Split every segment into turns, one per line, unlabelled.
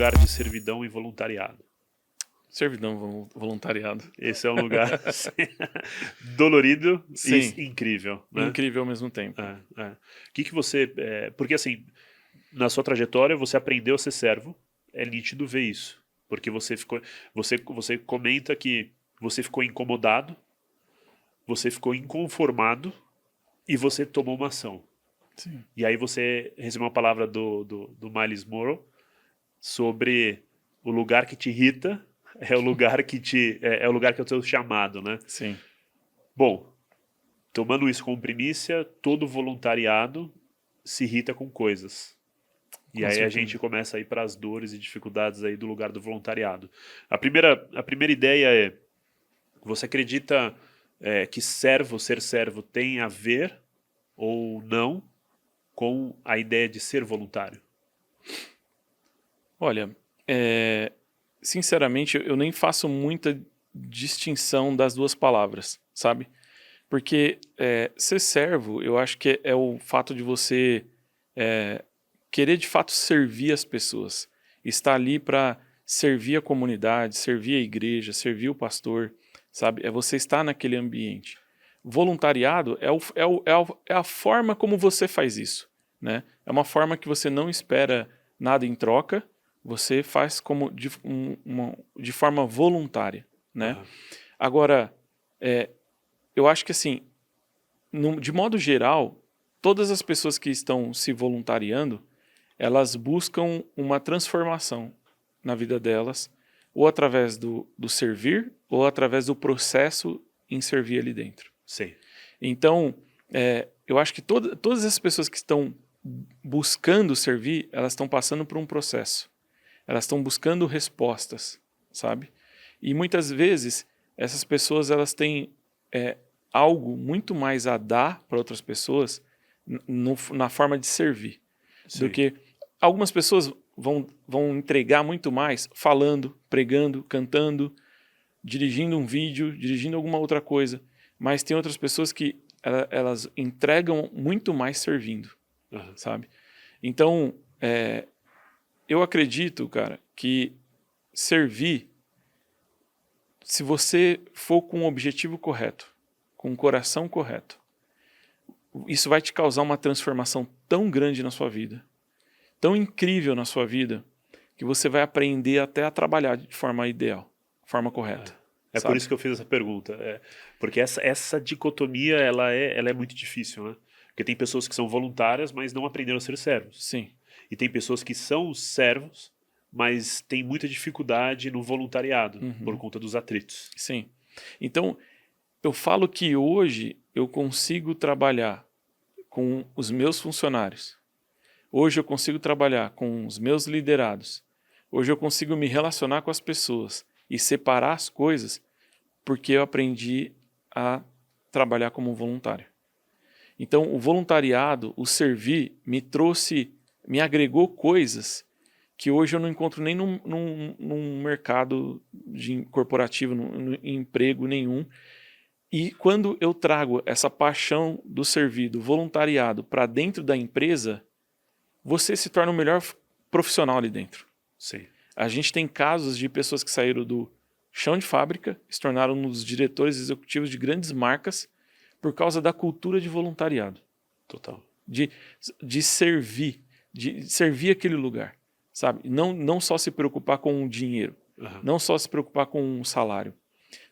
lugar de servidão e voluntariado?
Servidão, voluntariado.
Esse é um lugar assim, dolorido
Sim.
e incrível, né?
Incrível ao mesmo tempo.
O que você... porque assim, na sua trajetória você aprendeu a ser servo, é nítido ver isso. Porque você comenta que você ficou incomodado, você ficou inconformado e você tomou uma ação.
Sim.
E aí você recebeu uma palavra do Miles Monroe sobre o lugar que te irrita é o lugar que é o lugar que é o seu chamado, né?
Sim.
Bom, tomando isso como primícia, todo voluntariado se irrita com coisas. E
Com
aí a
certeza.
gente começa a ir para as dores e dificuldades aí do lugar do voluntariado. A primeira ideia é: você acredita que ser servo tem a ver ou não com a ideia de ser voluntário?
Olha, sinceramente, eu nem faço muita distinção das duas palavras, sabe? Porque ser servo, eu acho que é o fato de você querer de fato servir as pessoas, estar ali para servir a comunidade, servir a igreja, servir o pastor, sabe? É você estar naquele ambiente. Voluntariado é a forma como você faz isso, né? É uma forma que você não espera nada em troca, você faz como de forma voluntária, né?
Aham.
Agora, eu acho que assim, de modo geral, todas as pessoas que estão se voluntariando, elas buscam uma transformação na vida delas, ou através do servir, ou através do processo em servir ali dentro.
Sim.
Então, eu acho que todas as pessoas que estão buscando servir, elas estão passando por um processo. Elas estão buscando respostas, sabe? E muitas vezes, essas pessoas elas têm algo muito mais a dar para outras pessoas na forma de servir.
Sim.
Do que algumas pessoas vão entregar muito mais falando, pregando, cantando, dirigindo um vídeo, dirigindo alguma outra coisa. Mas tem outras pessoas que elas entregam muito mais servindo,
Aham.
sabe? Então, eu acredito, cara, que servir, se você for com o objetivo correto, com o coração correto, isso vai te causar uma transformação tão grande na sua vida, tão incrível na sua vida, que você vai aprender até a trabalhar de forma ideal, forma correta.
É
sabe?
por isso que eu fiz essa pergunta. Porque essa dicotomia ela é muito difícil, né? Porque tem pessoas que são voluntárias, mas não aprenderam a ser servos.
Sim,
E tem pessoas que são servos, mas têm muita dificuldade no voluntariado, por conta dos atritos.
sim. Então, eu falo que hoje eu consigo trabalhar com os meus funcionários. Hoje eu consigo trabalhar com os meus liderados. Hoje eu consigo me relacionar com as pessoas e separar as coisas porque eu aprendi a trabalhar como voluntário. Então, o voluntariado, o servir, me agregou coisas que hoje eu não encontro nem num mercado corporativo, em emprego nenhum. E quando eu trago essa paixão do servir, do voluntariado para dentro da empresa, você se torna o melhor profissional ali dentro.
Sim.
A gente tem casos de pessoas que saíram do chão de fábrica, se tornaram nos diretores executivos de grandes marcas por causa da cultura de voluntariado.
Total.
De servir aquele lugar, sabe? Não só se preocupar com o dinheiro, não só se preocupar com o salário,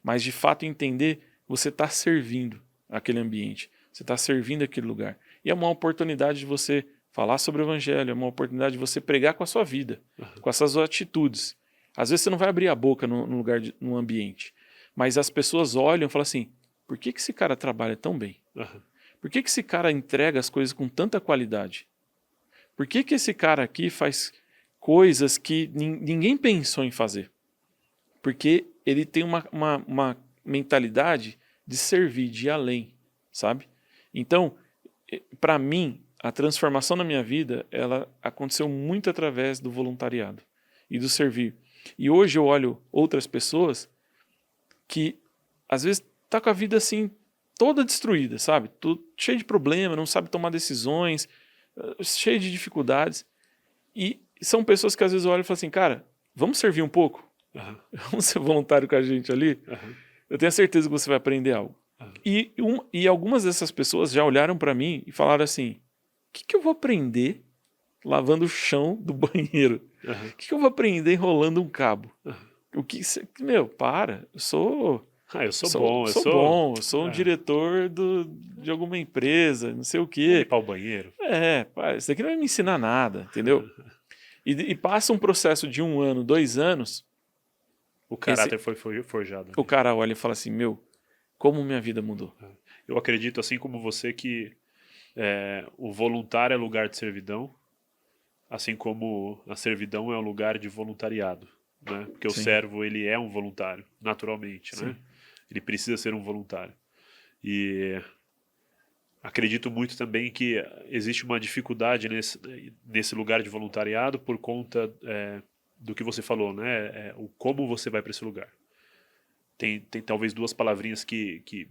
mas de fato entender que você está servindo aquele ambiente, você está servindo aquele lugar. E é uma oportunidade de você falar sobre o evangelho, é uma oportunidade de você pregar com a sua vida, com essas suas atitudes. Às vezes você não vai abrir a boca num ambiente, mas as pessoas olham e falam assim, por que esse cara trabalha tão bem? Por que esse cara entrega as coisas com tanta qualidade? Por que esse cara aqui faz coisas que ninguém pensou em fazer? Porque ele tem uma mentalidade de servir, de ir além, sabe? Então, para mim, a transformação na minha vida, ela aconteceu muito através do voluntariado e do servir. E hoje eu olho outras pessoas que, às vezes, tá com a vida assim, toda destruída, sabe? Cheio de problema, não sabe tomar decisões, cheio de dificuldades. E são pessoas que às vezes olham e falam assim, cara, vamos servir um pouco? Vamos ser voluntário com a gente ali? Eu tenho certeza que você vai aprender algo. E algumas dessas pessoas já olharam para mim e falaram assim, o que eu vou aprender lavando o chão do banheiro? O que eu vou aprender enrolando um cabo? Meu, para, eu sou
bom,
eu sou um diretor de alguma empresa, não sei o quê.
Limpar o banheiro.
Isso daqui não vai me ensinar nada, entendeu? E passa um processo de 1 ano, 2 anos.
O caráter foi forjado.
O cara olha e fala assim, meu, como minha vida mudou.
Eu acredito, assim como você, que o voluntário é lugar de servidão, assim como a servidão é um lugar de voluntariado. Né? Porque o servo, ele é um voluntário, naturalmente. Né? Ele precisa ser um voluntário. E acredito muito também que existe uma dificuldade nesse lugar de voluntariado por conta do que você falou, né? O como você vai para esse lugar. Tem talvez 2 palavrinhas que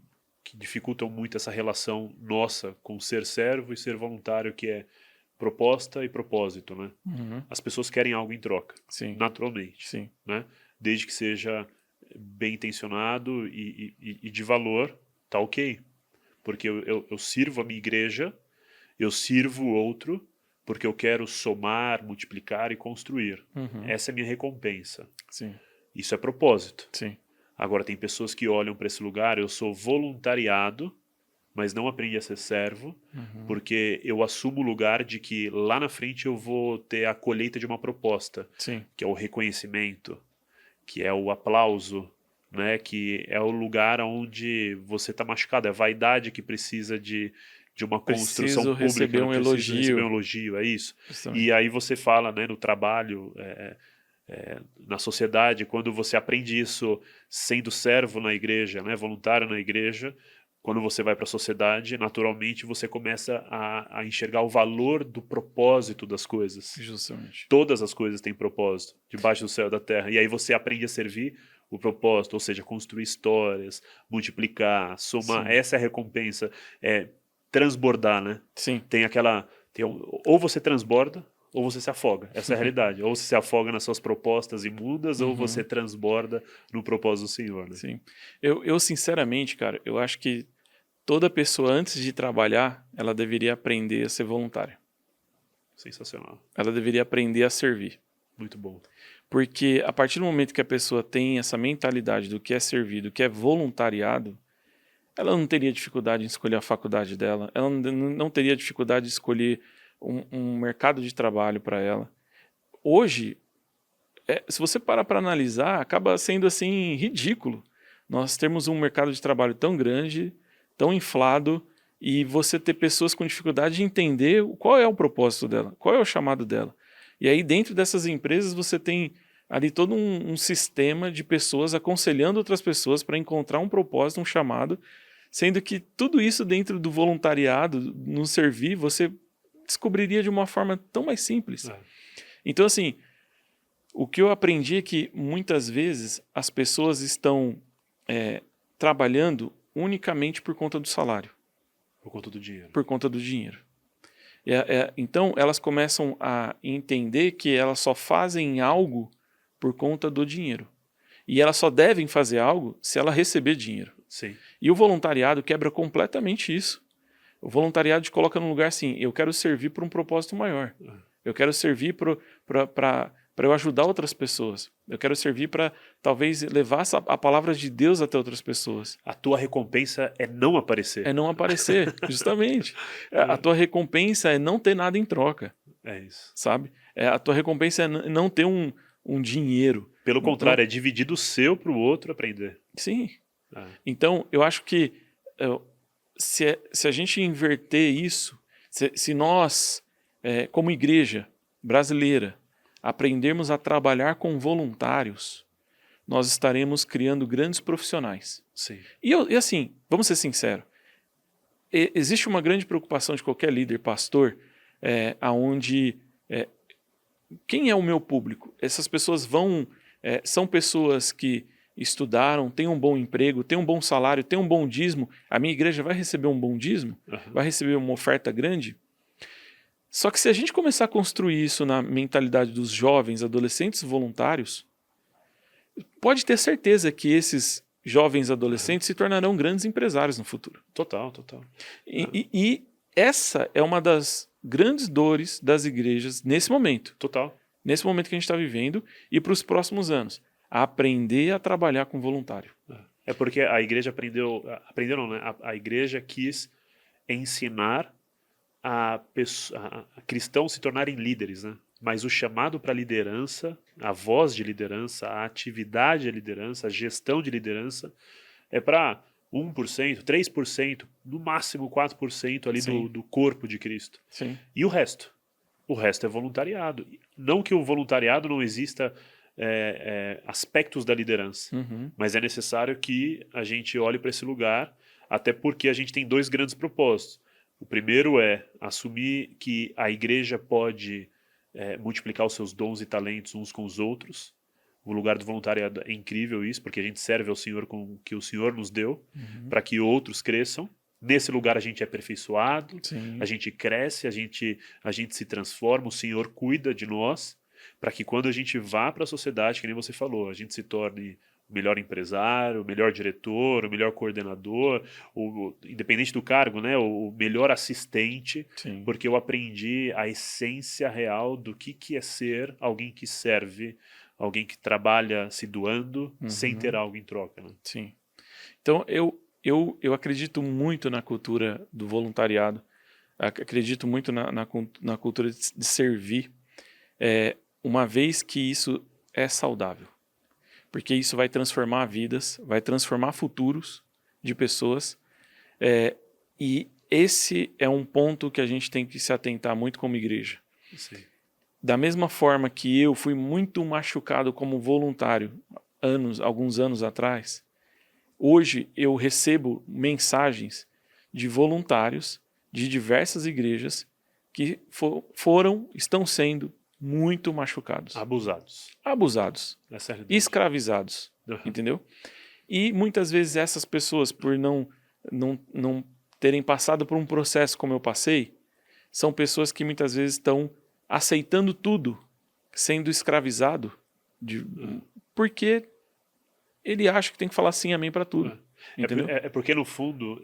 dificultam muito essa relação nossa com ser servo e ser voluntário, que é proposta e propósito, né? As pessoas querem algo em troca, naturalmente, né? Desde que seja bem intencionado e de valor, tá ok. Porque eu sirvo a minha igreja, eu sirvo o outro, porque eu quero somar, multiplicar e construir. Essa é a minha recompensa. Isso é propósito. Agora, tem pessoas que olham para esse lugar, eu sou voluntariado, mas não aprendi a ser servo, porque eu assumo o lugar de que lá na frente eu vou ter a colheita de uma proposta, que é o reconhecimento, que é o aplauso, né? Que é o lugar onde você está machucado, é a vaidade que precisa de uma construção pública,
receber um elogio.
Receber um elogio, é isso. E aí você fala, né, no trabalho, na sociedade, quando você aprende isso sendo servo na igreja, né, voluntário na igreja, quando você vai para a sociedade, naturalmente você começa a enxergar o valor do propósito das coisas.
Justamente.
Todas as coisas têm propósito, debaixo do céu e da terra. E aí você aprende a servir o propósito, ou seja, construir histórias, multiplicar, somar. Essa é a recompensa. Transbordar, né? Ou você transborda, ou você se afoga. Essa é a realidade. Ou você se afoga nas suas propostas imundas, ou você transborda no propósito do Senhor. Né?
Eu sinceramente, cara, eu acho que toda pessoa, antes de trabalhar, ela deveria aprender a ser voluntária.
Sensacional.
Ela deveria aprender a servir.
Muito bom.
Porque a partir do momento que a pessoa tem essa mentalidade do que é servir, do que é voluntariado, ela não teria dificuldade em escolher a faculdade dela, ela não teria dificuldade de escolher um mercado de trabalho para ela. Hoje, se você parar para analisar, acaba sendo assim ridículo. Nós temos um mercado de trabalho tão grande, tão inflado, e você ter pessoas com dificuldade de entender qual é o propósito dela, qual é o chamado dela. E aí dentro dessas empresas você tem ali todo um sistema de pessoas aconselhando outras pessoas para encontrar um propósito, um chamado, sendo que tudo isso dentro do voluntariado, no servir, você descobriria de uma forma tão mais simples. Então, assim, o que eu aprendi é que muitas vezes as pessoas estão trabalhando unicamente por conta do salário.
Por conta do dinheiro.
Por conta do dinheiro. Então, elas começam a entender que elas só fazem algo por conta do dinheiro. E elas só devem fazer algo se ela receber dinheiro. E o voluntariado quebra completamente isso. O voluntariado te coloca num lugar assim, eu quero servir para um propósito maior. Eu quero servir para eu ajudar outras pessoas. Eu quero servir para, talvez, levar a palavra de Deus até outras pessoas.
A tua recompensa é não aparecer.
É não aparecer, justamente. A tua recompensa é não ter nada em troca.
É isso.
Sabe? A tua recompensa é não ter um dinheiro.
Pelo contrário, é dividir do seu para o outro aprender.
Sim. Então, eu acho que se a gente inverter isso, se nós, como igreja brasileira, aprendermos a trabalhar com voluntários, nós estaremos criando grandes profissionais. E assim, vamos ser sinceros, existe uma grande preocupação de qualquer líder, pastor, aonde quem é o meu público? Essas pessoas são pessoas que estudaram, têm um bom emprego, têm um bom salário, têm um bom dízimo. A minha igreja vai receber um bom dízimo? Vai receber uma oferta grande? Só que se a gente começar a construir isso na mentalidade dos jovens, adolescentes voluntários, pode ter certeza que esses jovens adolescentes se tornarão grandes empresários no futuro.
Total, total.
E essa é uma das grandes dores das igrejas nesse momento.
Total.
Nesse momento que a gente está vivendo e para os próximos anos. A aprender a trabalhar com voluntário.
É porque a igreja aprendeu não, né? A igreja quis ensinar a cristãos se tornarem líderes, né? Mas o chamado para a liderança, a voz de liderança, a atividade de liderança, a gestão de liderança é para 1%, 3%, no máximo 4% ali do corpo de Cristo.
Sim.
E o resto? O resto é voluntariado. Não que o voluntariado não exista aspectos da liderança, mas é necessário que a gente olhe para esse lugar, até porque a gente tem dois grandes propósitos. O primeiro é assumir que a igreja pode multiplicar os seus dons e talentos uns com os outros. O lugar do voluntariado é incrível isso, porque a gente serve ao Senhor com o que o Senhor nos deu, para que outros cresçam. Nesse lugar a gente é aperfeiçoado, a gente cresce, a gente se transforma, o Senhor cuida de nós, para que quando a gente vá para a sociedade, que nem você falou, a gente se torne o melhor empresário, o melhor diretor, o melhor coordenador, independente do cargo, né, o melhor assistente, porque eu aprendi a essência real do que é ser alguém que serve, alguém que trabalha se doando, sem ter algo em troca. Né?
Sim. Então, eu acredito muito na cultura do voluntariado, acredito muito na cultura de servir, uma vez que isso é saudável. Porque isso vai transformar vidas, vai transformar futuros de pessoas. E esse é um ponto que a gente tem que se atentar muito como igreja.
Sim.
Da mesma forma que eu fui muito machucado como voluntário alguns anos atrás, hoje eu recebo mensagens de voluntários de diversas igrejas que estão sendo muito machucados. Abusados. Escravizados. Entendeu? E muitas vezes essas pessoas, por não terem passado por um processo como eu passei, são pessoas que muitas vezes estão aceitando tudo, sendo escravizado, porque ele acha que tem que falar sim, amém para tudo. Entendeu?
É porque, no fundo,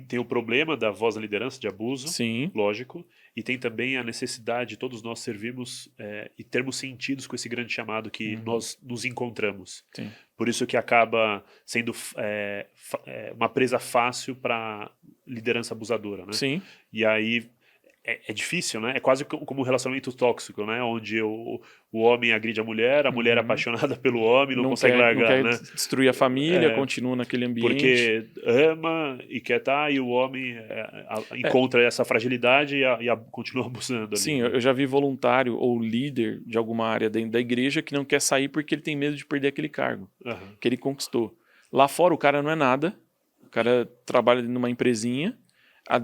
tem o problema da voz da liderança, de abuso,
Sim.
Lógico, e tem também a necessidade de todos nós servirmos e termos sentidos com esse grande chamado que nós nos encontramos.
Sim.
Por isso que acaba sendo uma presa fácil para liderança abusadora. Né?
Sim.
E aí é difícil, né? É quase como um relacionamento tóxico, né? Onde o homem agride a mulher é apaixonada pelo homem, não consegue largar,
não
né?
quer destruir a família, continua naquele ambiente.
Porque ama e quer estar, e o homem encontra essa fragilidade e continua abusando ali.
Sim,
né?
eu já vi voluntário ou líder de alguma área dentro da igreja que não quer sair porque ele tem medo de perder aquele cargo que ele conquistou. Lá fora o cara não é nada, o cara trabalha numa empresinha,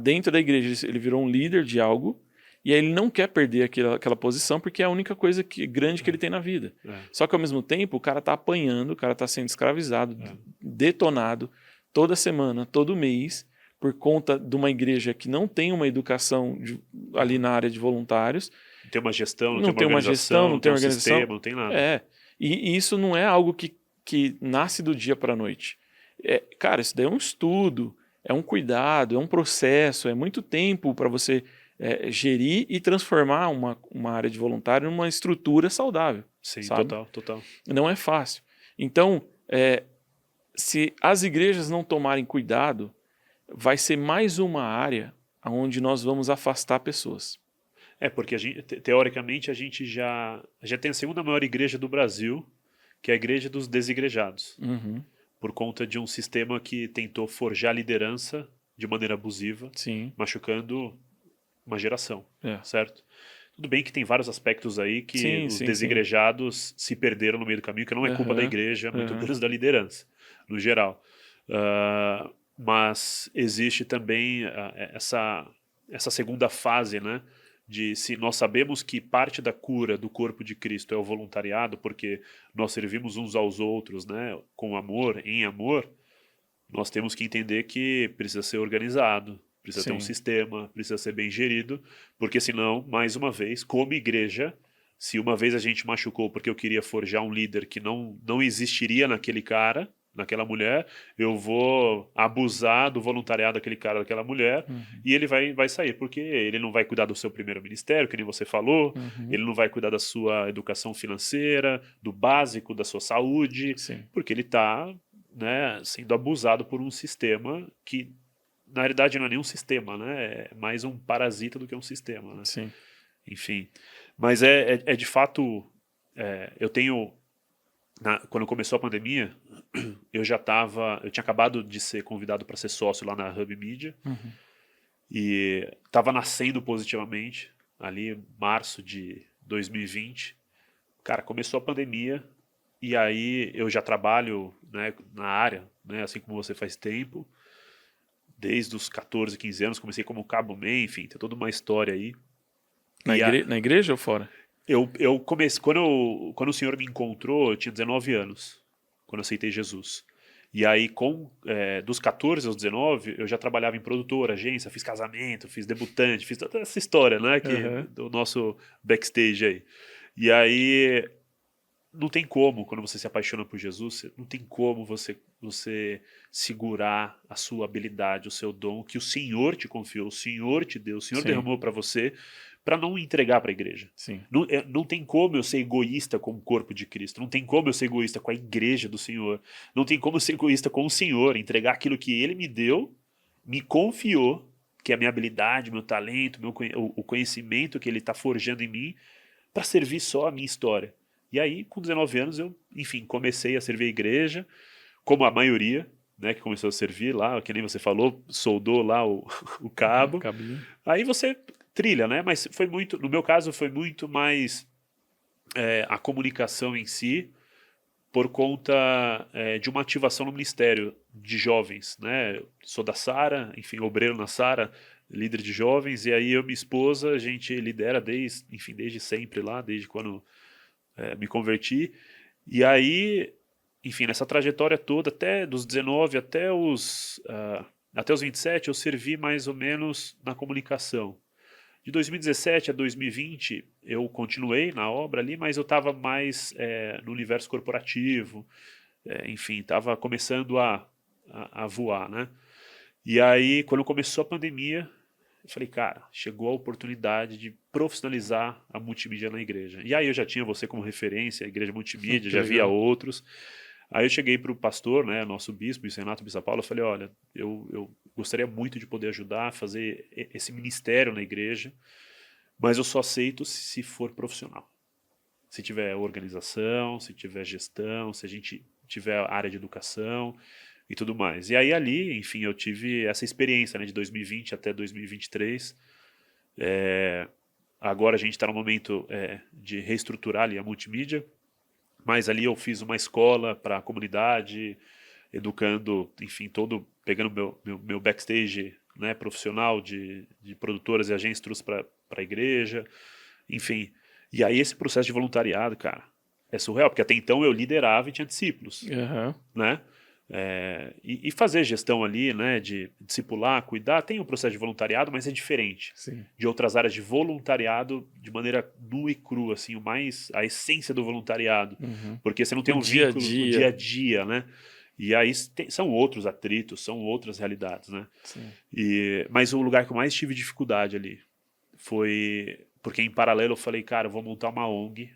dentro da igreja ele virou um líder de algo, e aí ele não quer perder aquela posição porque é a única coisa grande que ele tem na vida. Só que ao mesmo tempo o cara está apanhando, o cara está sendo escravizado, detonado, toda semana, todo mês, por conta de uma igreja que não tem uma educação ali na área de voluntários.
Não tem uma gestão, não tem uma organização, não tem um sistema, não tem nada.
E isso não é algo que nasce do dia para a noite. Cara, isso daí é um estudo, é um cuidado, é um processo, é muito tempo para você gerir e transformar uma área de voluntário numa estrutura saudável.
Sim,
sabe?
Total.
Não é fácil. Então, se as igrejas não tomarem cuidado, vai ser mais uma área onde nós vamos afastar pessoas.
Porque teoricamente a gente já tem a segunda maior igreja do Brasil, que é a igreja dos desigrejados. Por conta de um sistema que tentou forjar liderança de maneira abusiva, machucando uma geração, certo? Tudo bem que tem vários aspectos aí que os desigrejados se perderam no meio do caminho, que não é culpa da igreja, muito menos da liderança, no geral. Mas existe também essa segunda fase, né? Se nós sabemos que parte da cura do corpo de Cristo é o voluntariado, porque nós servimos uns aos outros, né, com amor, em amor, nós temos que entender que precisa ser organizado, precisa ter um
Sim.
sistema, precisa ser bem gerido, porque senão, mais uma vez, como igreja, se uma vez a gente machucou porque eu queria forjar um líder que não existiria naquele cara, naquela mulher, eu vou abusar do voluntariado daquele cara, daquela mulher,
Uhum.
e ele vai sair, porque ele não vai cuidar do seu primeiro ministério, que nem você falou,
Uhum.
ele não vai cuidar da sua educação financeira, do básico, da sua saúde,
Sim.
porque ele está, né, sendo abusado por um sistema que, na realidade, não é nem um sistema, né? É mais um parasita do que um sistema, né?
Sim.
Enfim. Mas é de fato. Eu tenho. Quando começou a pandemia, eu tinha acabado de ser convidado para ser sócio lá na Hub Media
Uhum.
e estava nascendo positivamente ali março de 2020. Cara, começou a pandemia e aí eu já trabalho, né, na área, né, assim como você faz tempo, desde os 14, 15 anos, comecei como cabo-man, enfim, tem toda uma história aí.
Na,
E
na igreja ou fora?
eu comecei, quando o Senhor me encontrou, eu tinha 19 anos, quando eu aceitei Jesus. E aí, dos 14 aos 19, eu já trabalhava em produtora, agência, fiz casamento, fiz debutante, fiz toda essa história, né,
Aham.
do nosso backstage aí. E aí, não tem como, quando você se apaixona por Jesus, não tem como você segurar a sua habilidade, o seu dom, que o Senhor te confiou, o Senhor te deu, o Senhor
Sim.
derramou para você, para não entregar para a igreja.
Sim.
Não tem como eu ser egoísta com o corpo de Cristo, não tem como eu ser egoísta com a igreja do Senhor, não tem como eu ser egoísta com o Senhor, entregar aquilo que Ele me deu, me confiou, que é a minha habilidade, meu talento, o conhecimento que Ele está forjando em mim, para servir só a minha história. E aí, com 19 anos, eu, enfim, comecei a servir a igreja, como a maioria, né, que começou a servir lá, que nem você falou, soldou lá o cabo.
Cabinho.
Aí você trilha, né? Mas foi muito, no meu caso, foi muito mais a comunicação em si, por conta de uma ativação no Ministério de Jovens, né? Sou da Sara, enfim, obreiro na Sara, líder de jovens, e aí eu e minha esposa, a gente lidera desde sempre lá, desde quando me converti. E aí, enfim, nessa trajetória toda, até dos 19 até os 27, eu servi mais ou menos na comunicação. De 2017 a 2020, eu continuei na obra ali, mas eu estava mais no universo corporativo, enfim, estava começando a voar, né? E aí, quando começou a pandemia, eu falei, cara, chegou a oportunidade de profissionalizar a multimídia na igreja. E aí eu já tinha você como referência, a igreja multimídia,
Que
já via
legal.
outros. Aí eu cheguei para o pastor, né, nosso bispo, o Renato Bissapaulo, eu falei, olha, eu gostaria muito de poder ajudar a fazer esse ministério na igreja, mas eu só aceito se for profissional. Se tiver organização, se tiver gestão, se a gente tiver área de educação e tudo mais. E aí ali, enfim, eu tive essa experiência, né, de 2020 até 2023. Agora a gente está no momento de reestruturar ali a multimídia, mas ali eu fiz uma escola para a comunidade, educando, enfim, pegando meu backstage, né, profissional de produtoras e agências para a igreja, enfim. E aí esse processo de voluntariado, cara, é surreal, porque até então eu liderava e tinha discípulos,
Aham.
né? E fazer gestão ali, né, de discipular, cuidar, tem um processo de voluntariado, mas é diferente
Sim.
de outras áreas de voluntariado de maneira nua e crua, assim, a essência do voluntariado,
Uhum.
porque você não tem
O
um
dia a
vínculo, o dia a
dia.
dia, né? E aí são outros atritos, são outras realidades, né?
Sim.
Mas o lugar que eu mais tive dificuldade ali foi porque em paralelo eu falei, cara, eu vou montar uma ONG,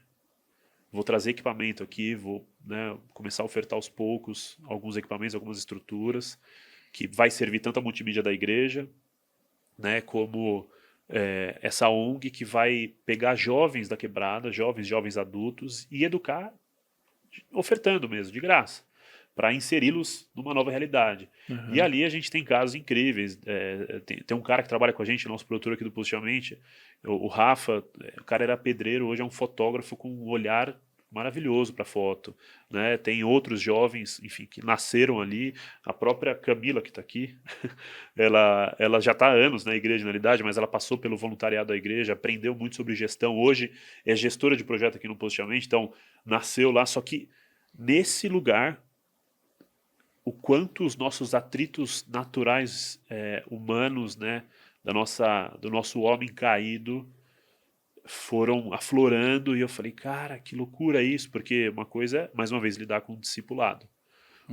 vou trazer equipamento aqui, vou, né, começar a ofertar aos poucos alguns equipamentos, algumas estruturas, que vai servir tanto a multimídia da igreja, né, como essa ONG que vai pegar jovens da quebrada, jovens adultos, e educar, ofertando mesmo, de graça, para inseri-los numa nova realidade. E
Aham.
ali a gente tem casos incríveis. Tem um cara que trabalha com a gente, nosso produtor aqui do Positivamente, o Rafa, o cara era pedreiro, hoje é um fotógrafo com um olhar maravilhoso para foto, né? Tem outros jovens, enfim, que nasceram ali. A própria Camila que está aqui, ela já está há anos na igreja, na realidade, mas ela passou pelo voluntariado da igreja, aprendeu muito sobre gestão. Hoje é gestora de projeto aqui no Positivamente, então nasceu lá. Só que nesse lugar o quanto os nossos atritos naturais humanos, né, do nosso homem caído, foram aflorando, e eu falei, cara, que loucura isso, porque uma coisa é, mais uma vez, lidar com o discipulado.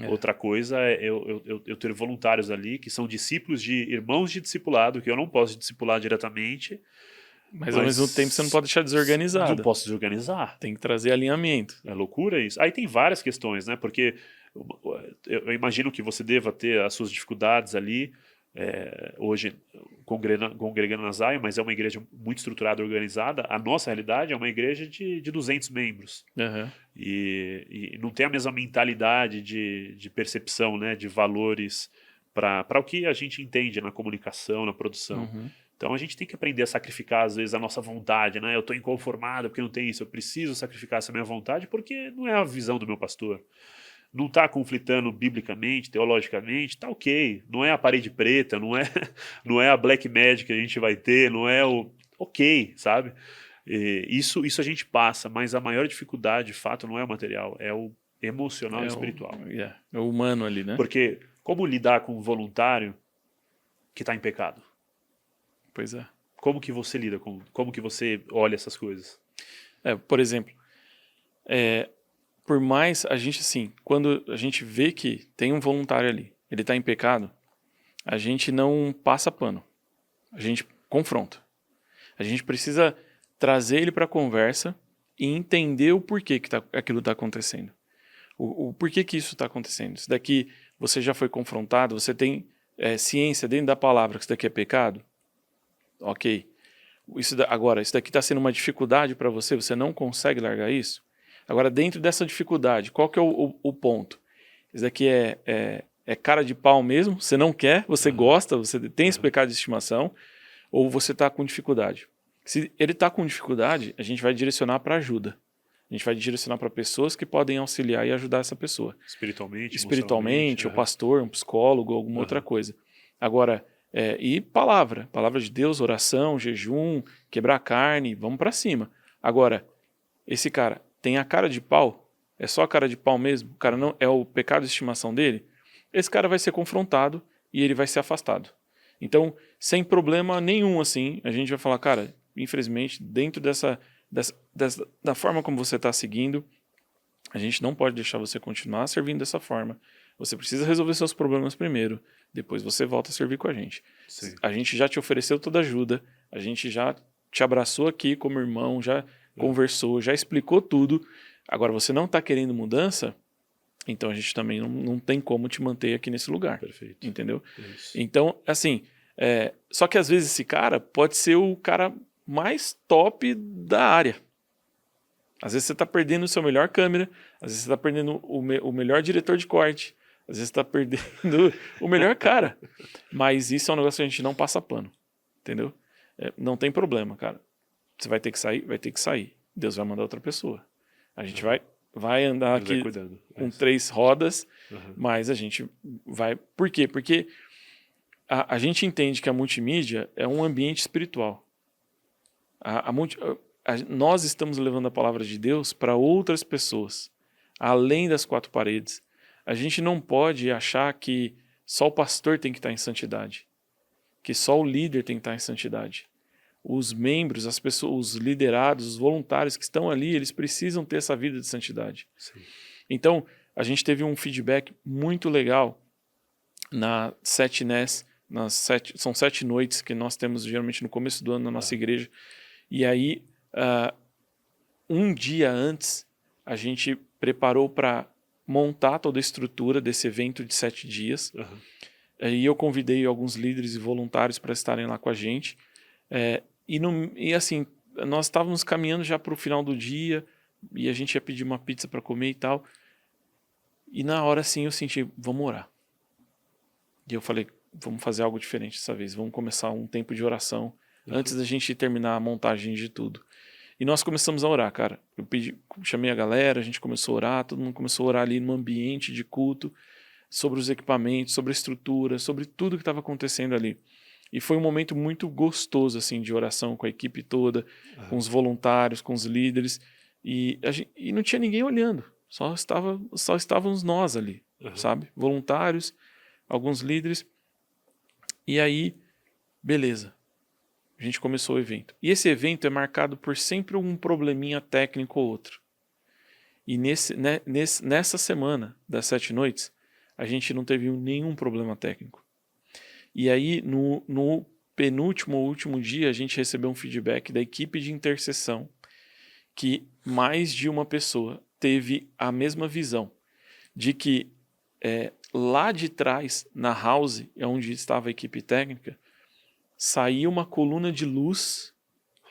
Outra coisa é eu ter voluntários ali que são discípulos de irmãos de discipulado, que eu não posso discipular diretamente.
Mas ao mesmo tempo você não pode deixar desorganizado.
Não posso desorganizar.
Tem que trazer alinhamento.
É loucura isso. Aí tem várias questões, né? Porque eu imagino que você deva ter as suas dificuldades ali, hoje congregando na Zion, mas é uma igreja muito estruturada, organizada. A nossa realidade é uma igreja de 200 membros.
Uhum.
E não tem a mesma mentalidade de percepção, né, de valores para o que a gente entende na comunicação, na produção.
Uhum.
Então a gente tem que aprender a sacrificar, às vezes, a nossa vontade, né? Eu estou inconformado porque não tem isso, eu preciso sacrificar essa minha vontade porque não é a visão do meu pastor. Não está conflitando biblicamente, teologicamente, tá ok. Não é a parede preta, não é a black magic que a gente vai ter, não é o... Ok, sabe? Isso a gente passa, mas a maior dificuldade, de fato, não é o material, é o emocional e espiritual.
É o humano ali, né?
Porque como lidar com um voluntário que está em pecado?
Pois é.
Como que você lida com... Como que você olha essas coisas?
Por exemplo, por mais a gente, assim, quando a gente vê que tem um voluntário ali, ele está em pecado, a gente não passa pano. A gente confronta. A gente precisa trazer ele para a conversa e entender o porquê que aquilo está acontecendo. O porquê que isso está acontecendo. Isso daqui você já foi confrontado, você tem ciência dentro da palavra que isso daqui é pecado? Ok. Agora, isso daqui está sendo uma dificuldade para você, você não consegue largar isso? Agora, dentro dessa dificuldade, qual que é o ponto? Isso daqui é cara de pau mesmo, você não quer, você gosta, você tem esse pecado de estimação, ou você está com dificuldade? Se ele está com dificuldade, a gente vai direcionar para ajuda. A gente vai direcionar para pessoas que podem auxiliar e ajudar essa pessoa. Espiritualmente, o pastor, um psicólogo, alguma outra coisa. Agora, e palavra de Deus, oração, jejum, quebrar carne, vamos para cima. Agora, esse cara tem a cara de pau, é só a cara de pau mesmo, o cara não é o pecado de estimação dele, esse cara vai ser confrontado e ele vai ser afastado. Então, sem problema nenhum, assim, a gente vai falar, cara, infelizmente, dentro da forma como você está seguindo, a gente não pode deixar você continuar servindo dessa forma. Você precisa resolver seus problemas primeiro, depois você volta a servir com a gente.
Sim.
A gente já te ofereceu toda ajuda, a gente já te abraçou aqui como irmão, já conversou, já explicou tudo. Agora, você não está querendo mudança, então a gente também não tem como te manter aqui nesse lugar.
Perfeito.
Entendeu?
Isso.
Então, assim, só que às vezes esse cara pode ser o cara mais top da área. Às vezes você está perdendo o seu melhor câmera, às vezes você está perdendo o melhor diretor de corte, às vezes você está perdendo o melhor cara. Mas isso é um negócio que a gente não passa pano. Entendeu? Não tem problema, cara. Você vai ter que sair? Vai ter que sair. Deus vai mandar outra pessoa. A gente vai andar aqui com 3 rodas, mas a gente vai... Por quê? Porque a gente entende que a multimídia é um ambiente espiritual. Nós estamos levando a palavra de Deus para outras pessoas, além das 4 paredes. A gente não pode achar que só o pastor tem que estar em santidade, que só o líder tem que estar em santidade. Os membros, as pessoas, os liderados, os voluntários que estão ali, eles precisam ter essa vida de santidade.
Sim.
Então, a gente teve um feedback muito legal na 7NES, são 7 noites que nós temos geralmente no começo do ano na nossa igreja. E aí, um dia antes, a gente preparou para montar toda a estrutura desse evento de 7 dias. E eu convidei alguns líderes e voluntários para estarem lá com a gente. E assim, nós estávamos caminhando já para o final do dia e a gente ia pedir uma pizza para comer e tal. E na hora, assim, eu senti, vamos orar. E eu falei, vamos fazer algo diferente dessa vez. Vamos começar um tempo de oração antes da gente terminar a montagem de tudo. E nós começamos a orar, cara. Eu chamei a galera, a gente começou a orar, todo mundo começou a orar ali num ambiente de culto, sobre os equipamentos, sobre a estrutura, sobre tudo que estava acontecendo ali. E foi um momento muito gostoso, assim, de oração com a equipe toda, com os voluntários, com os líderes. E não tinha ninguém olhando. Só estávamos nós ali, sabe? Voluntários, alguns líderes. E aí, beleza. A gente começou o evento. E esse evento é marcado por sempre um probleminha técnico ou outro. E nessa semana das 7 noites, a gente não teve nenhum problema técnico. E aí, no penúltimo ou último dia, a gente recebeu um feedback da equipe de intercessão que mais de uma pessoa teve a mesma visão de que lá de trás, na house, onde estava a equipe técnica, saía uma coluna de luz,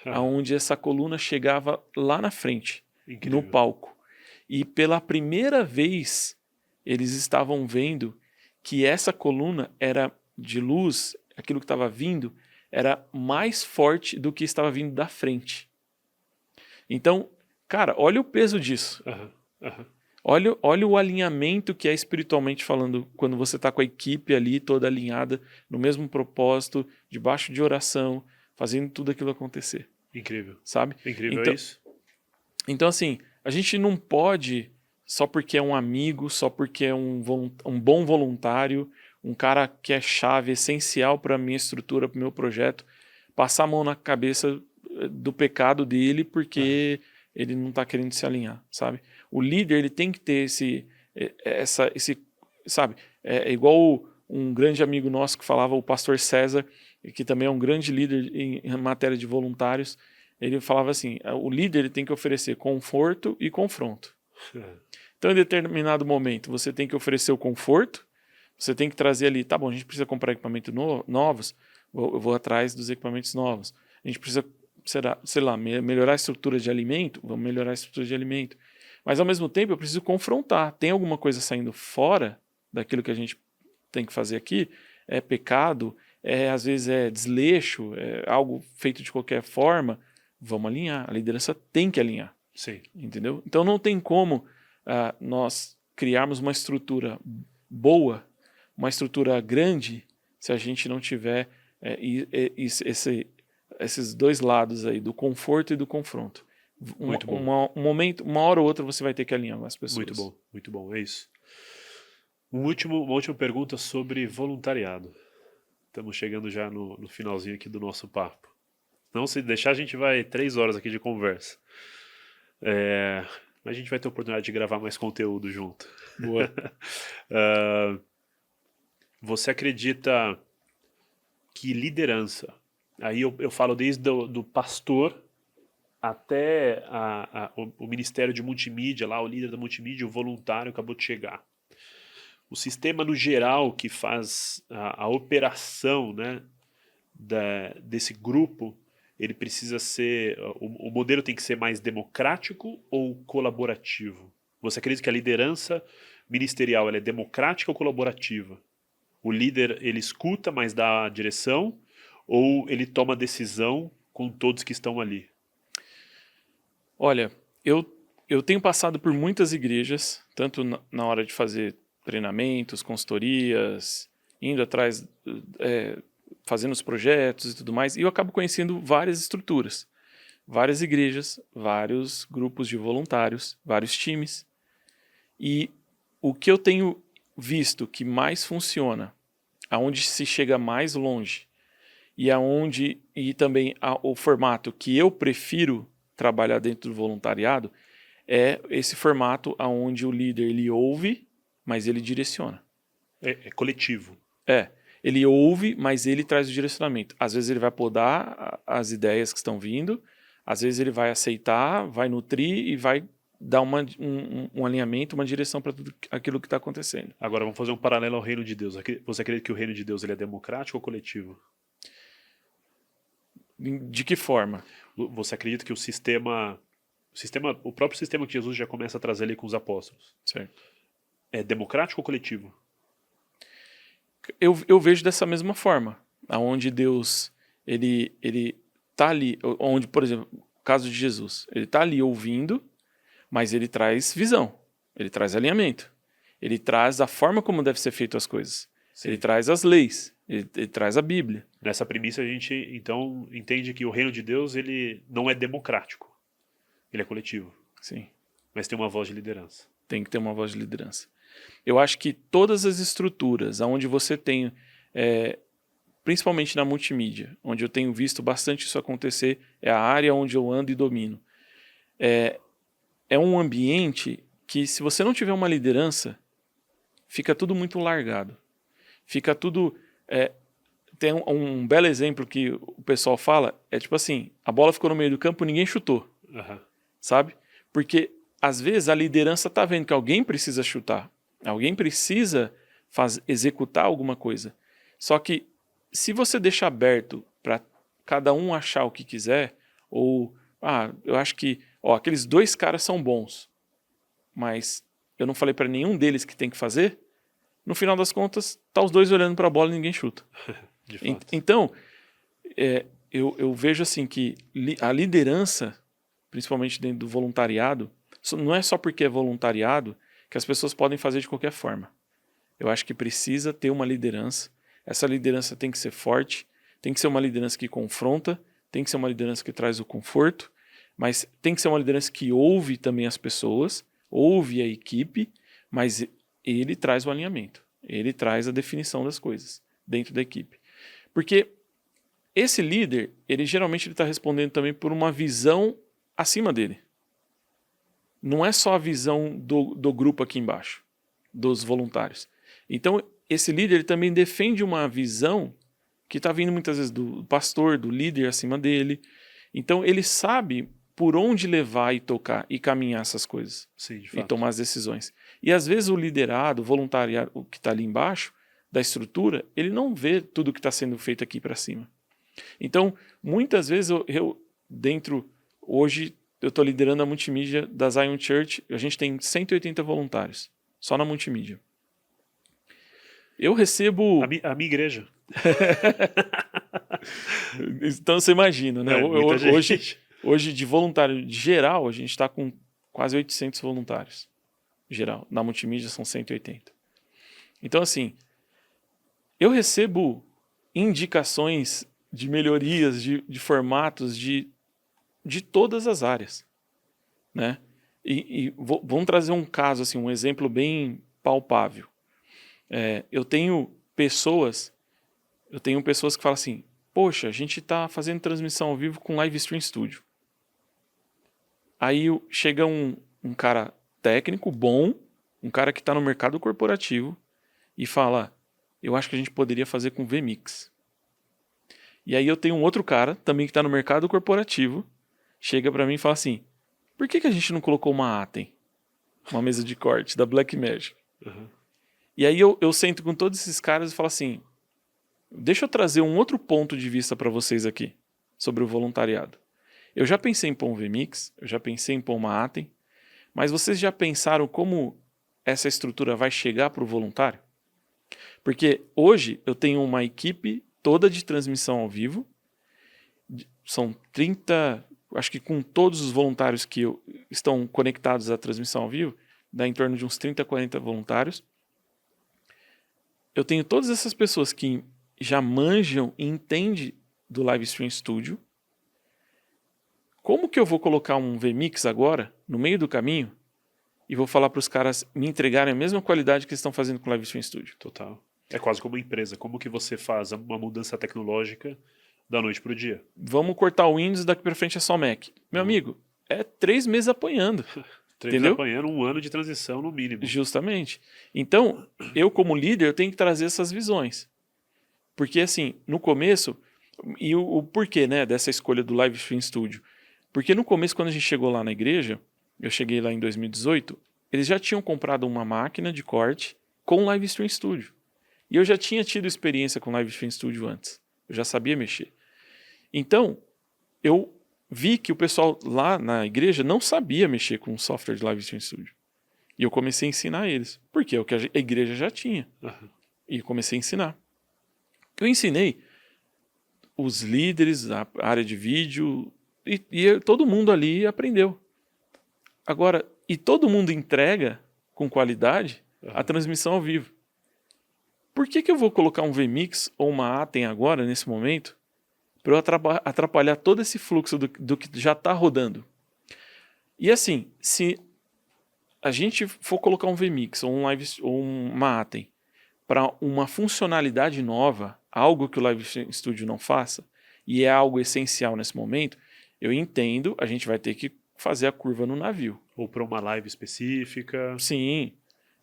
aonde essa coluna chegava lá na frente,
Incrível.
no palco. E pela primeira vez, eles estavam vendo que essa coluna era de luz, aquilo que estava vindo, era mais forte do que estava vindo da frente. Então, cara, olha o peso disso. Olha o alinhamento que é espiritualmente falando quando você está com a equipe ali toda alinhada, no mesmo propósito, debaixo de oração, fazendo tudo aquilo acontecer.
Incrível.
Sabe?
Incrível
então,
é isso.
Então, assim, a gente não pode, só porque é um amigo, só porque é um bom voluntário, um cara que é chave, essencial para a minha estrutura, para o meu projeto, passar a mão na cabeça do pecado dele porque ele não está querendo se alinhar, sabe? O líder, ele tem que ter esse sabe? É igual um grande amigo nosso que falava, o pastor César, que também é um grande líder em matéria de voluntários. Ele falava assim, o líder ele tem que oferecer conforto e confronto. Então, em determinado momento, você tem que oferecer o conforto, você tem que trazer ali, tá bom, a gente precisa comprar equipamentos novos, eu vou atrás dos equipamentos novos. A gente precisa, sei lá, melhorar a estrutura de alimento, vamos melhorar a estrutura de alimento. Mas, ao mesmo tempo, eu preciso confrontar. Tem alguma coisa saindo fora daquilo que a gente tem que fazer aqui? É pecado? Às vezes é desleixo? É algo feito de qualquer forma? Vamos alinhar. A liderança tem que alinhar.
Sim.
Entendeu? Então, não tem como nós criarmos uma estrutura boa, uma estrutura grande, se a gente não tiver esses dois lados aí, do conforto e do confronto.
Muito bom.
Uma hora ou outra você vai ter que alinhar com as pessoas.
Muito bom, é isso. Uma última pergunta sobre voluntariado. Estamos chegando já no finalzinho aqui do nosso papo. Não, se deixar, a gente vai 3 horas aqui de conversa. Mas a gente vai ter a oportunidade de gravar mais conteúdo junto.
Boa.
Você acredita que liderança, aí eu falo desde do pastor até o Ministério de Multimídia, lá o líder da multimídia, o voluntário acabou de chegar. O sistema no geral que faz a operação, né, desse grupo, ele precisa ser, o modelo tem que ser mais democrático ou colaborativo? Você acredita que a liderança ministerial ela é democrática ou colaborativa? O líder ele escuta, mas dá a direção, ou ele toma decisão com todos que estão ali?
Olha, eu tenho passado por muitas igrejas, tanto na hora de fazer treinamentos, consultorias, indo atrás, fazendo os projetos e tudo mais, e eu acabo conhecendo várias estruturas, várias igrejas, vários grupos de voluntários, vários times. E o que eu tenho visto que mais funciona, aonde se chega mais longe, e também o formato que eu prefiro trabalhar dentro do voluntariado, é esse formato onde o líder ele ouve, mas ele direciona.
É coletivo.
Ele ouve, mas ele traz o direcionamento. Às vezes ele vai podar as ideias que estão vindo, às vezes ele vai aceitar, vai nutrir e vai dar um alinhamento, uma direção para tudo aquilo que está acontecendo.
Agora vamos fazer um paralelo ao reino de Deus. Você acredita que o reino de Deus ele é democrático ou coletivo?
De que forma?
Você acredita que o próprio sistema que Jesus já começa a trazer ali com os apóstolos,
Certo.
é democrático ou coletivo?
Eu vejo dessa mesma forma, aonde Deus ele tá ali, onde, por exemplo, no caso de Jesus, ele tá ali ouvindo, mas ele traz visão, ele traz alinhamento, ele traz a forma como deve ser feito as coisas,
Sim.
ele traz as leis, ele traz a Bíblia.
Nessa premissa a gente então entende que o reino de Deus ele não é democrático, ele é coletivo.
Sim.
Mas tem uma voz de liderança.
tem que ter uma voz de liderança. Eu acho que todas as estruturas onde você tem, principalmente na multimídia, onde eu tenho visto bastante isso acontecer, é a área onde eu ando e domino. É um ambiente que, se você não tiver uma liderança, fica tudo muito largado. Fica tudo... tem um belo exemplo que o pessoal fala, é tipo assim, a bola ficou no meio do campo, ninguém chutou. Sabe? Porque, às vezes, a liderança está vendo que alguém precisa chutar. Alguém precisa executar alguma coisa. Só que, se você deixar aberto para cada um achar o que quiser, ou, eu acho que aqueles 2 caras são bons, mas eu não falei para nenhum deles que tem que fazer, no final das contas, tá os 2 olhando para a bola e ninguém chuta.
De fato.
Então, eu vejo assim que a liderança, principalmente dentro do voluntariado, não é só porque é voluntariado que as pessoas podem fazer de qualquer forma. Eu acho que precisa ter uma liderança. Essa liderança tem que ser forte, tem que ser uma liderança que confronta, tem que ser uma liderança que traz o conforto, mas tem que ser uma liderança que ouve também as pessoas, ouve a equipe, mas ele traz o alinhamento, ele traz a definição das coisas dentro da equipe. Porque esse líder, ele geralmente está respondendo também por uma visão acima dele. Não é só a visão do grupo aqui embaixo, dos voluntários. Então, esse líder ele também defende uma visão que está vindo muitas vezes do pastor, do líder acima dele. Então, ele sabe por onde levar e tocar e caminhar essas coisas.
Sim, de
e
fato.
tomar as decisões. E às vezes o liderado, o voluntariado, o que está ali embaixo da estrutura, ele não vê tudo o que está sendo feito aqui para cima. Então, muitas vezes hoje eu estou liderando a multimídia da Zion Church, a gente tem 180 voluntários, só na multimídia. Eu recebo...
A minha igreja.
Então você imagina, né? Hoje, de voluntário geral, a gente está com quase 800 voluntários. Geral. Na multimídia são 180. Então, assim, eu recebo indicações de melhorias, de formatos, de todas as áreas, né? Vamos trazer um caso, assim, um exemplo bem palpável. Eu tenho pessoas que falam assim, poxa, a gente está fazendo transmissão ao vivo com Live Stream Studio. Aí chega um cara técnico bom, um cara que está no mercado corporativo e fala, eu acho que a gente poderia fazer com vMix. E aí eu tenho um outro cara, também que está no mercado corporativo, chega para mim e fala assim, por que a gente não colocou uma Atem? Uma mesa de corte da Blackmagic.
Uhum.
E aí eu sento com todos esses caras e falo assim, deixa eu trazer um outro ponto de vista para vocês aqui, sobre o voluntariado. Eu já pensei em pôr um vMix, eu já pensei em pôr uma Atem, mas vocês já pensaram como essa estrutura vai chegar para o voluntário? Porque hoje eu tenho uma equipe toda de transmissão ao vivo, são 30, acho que com todos os voluntários que estão conectados à transmissão ao vivo, dá em torno de uns 30, 40 voluntários. Eu tenho todas essas pessoas que já manjam e entendem do Live Stream Studio. Como que eu vou colocar um vMix agora, no meio do caminho, e vou falar para os caras me entregarem a mesma qualidade que eles estão fazendo com o Live Stream Studio?
Total. É quase como uma empresa. Como que você faz uma mudança tecnológica da noite para o dia?
Vamos cortar o Windows, daqui para frente é só Mac. Meu amigo, é 3 meses apanhando.
3 meses apanhando, 1 ano de transição no mínimo.
Justamente. Então, eu como líder, eu tenho que trazer essas visões. Porque assim, no começo, e o porquê, né, dessa escolha do Live Stream Studio? Porque no começo, quando a gente chegou lá na igreja, eu cheguei lá em 2018, eles já tinham comprado uma máquina de corte com Live Stream Studio. E eu já tinha tido experiência com Live Stream Studio antes. Eu já sabia mexer. Então, eu vi que o pessoal lá na igreja não sabia mexer com o software de Live Stream Studio. E eu comecei a ensinar eles. Porque é o que a igreja já tinha.
Uhum.
E comecei a ensinar. Eu ensinei os líderes, a área de vídeo, e todo mundo ali aprendeu. Agora, e todo mundo entrega com qualidade a transmissão ao vivo. Por que eu vou colocar um vMix ou uma Atem agora, nesse momento, para eu atrapalhar todo esse fluxo do que já está rodando? E assim, se a gente for colocar um vMix ou um Live ou uma Atem para uma funcionalidade nova, algo que o Live Studio não faça, e é algo essencial nesse momento, eu entendo, a gente vai ter que fazer a curva no navio.
Ou para uma live específica.
Sim,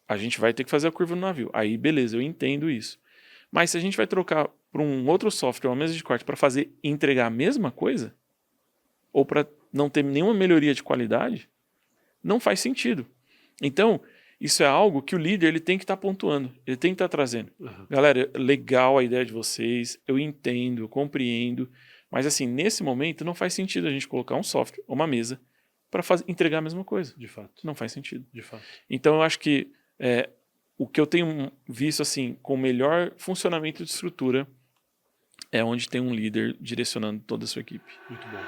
a gente vai ter que fazer a curva no navio. Aí, beleza, eu entendo isso. Mas se a gente vai trocar para um outro software, uma mesa de corte, para fazer e entregar a mesma coisa, ou para não ter nenhuma melhoria de qualidade, não faz sentido. Então, isso é algo que o líder ele tem que estar pontuando, ele tem que estar trazendo. Galera, legal a ideia de vocês, eu entendo, eu compreendo, mas assim, nesse momento não faz sentido a gente colocar um software ou uma mesa para entregar a mesma coisa.
De fato.
Não faz sentido.
De fato.
Então, eu acho que o que eu tenho visto assim com melhor funcionamento de estrutura é onde tem um líder direcionando toda a sua equipe.
Muito bom.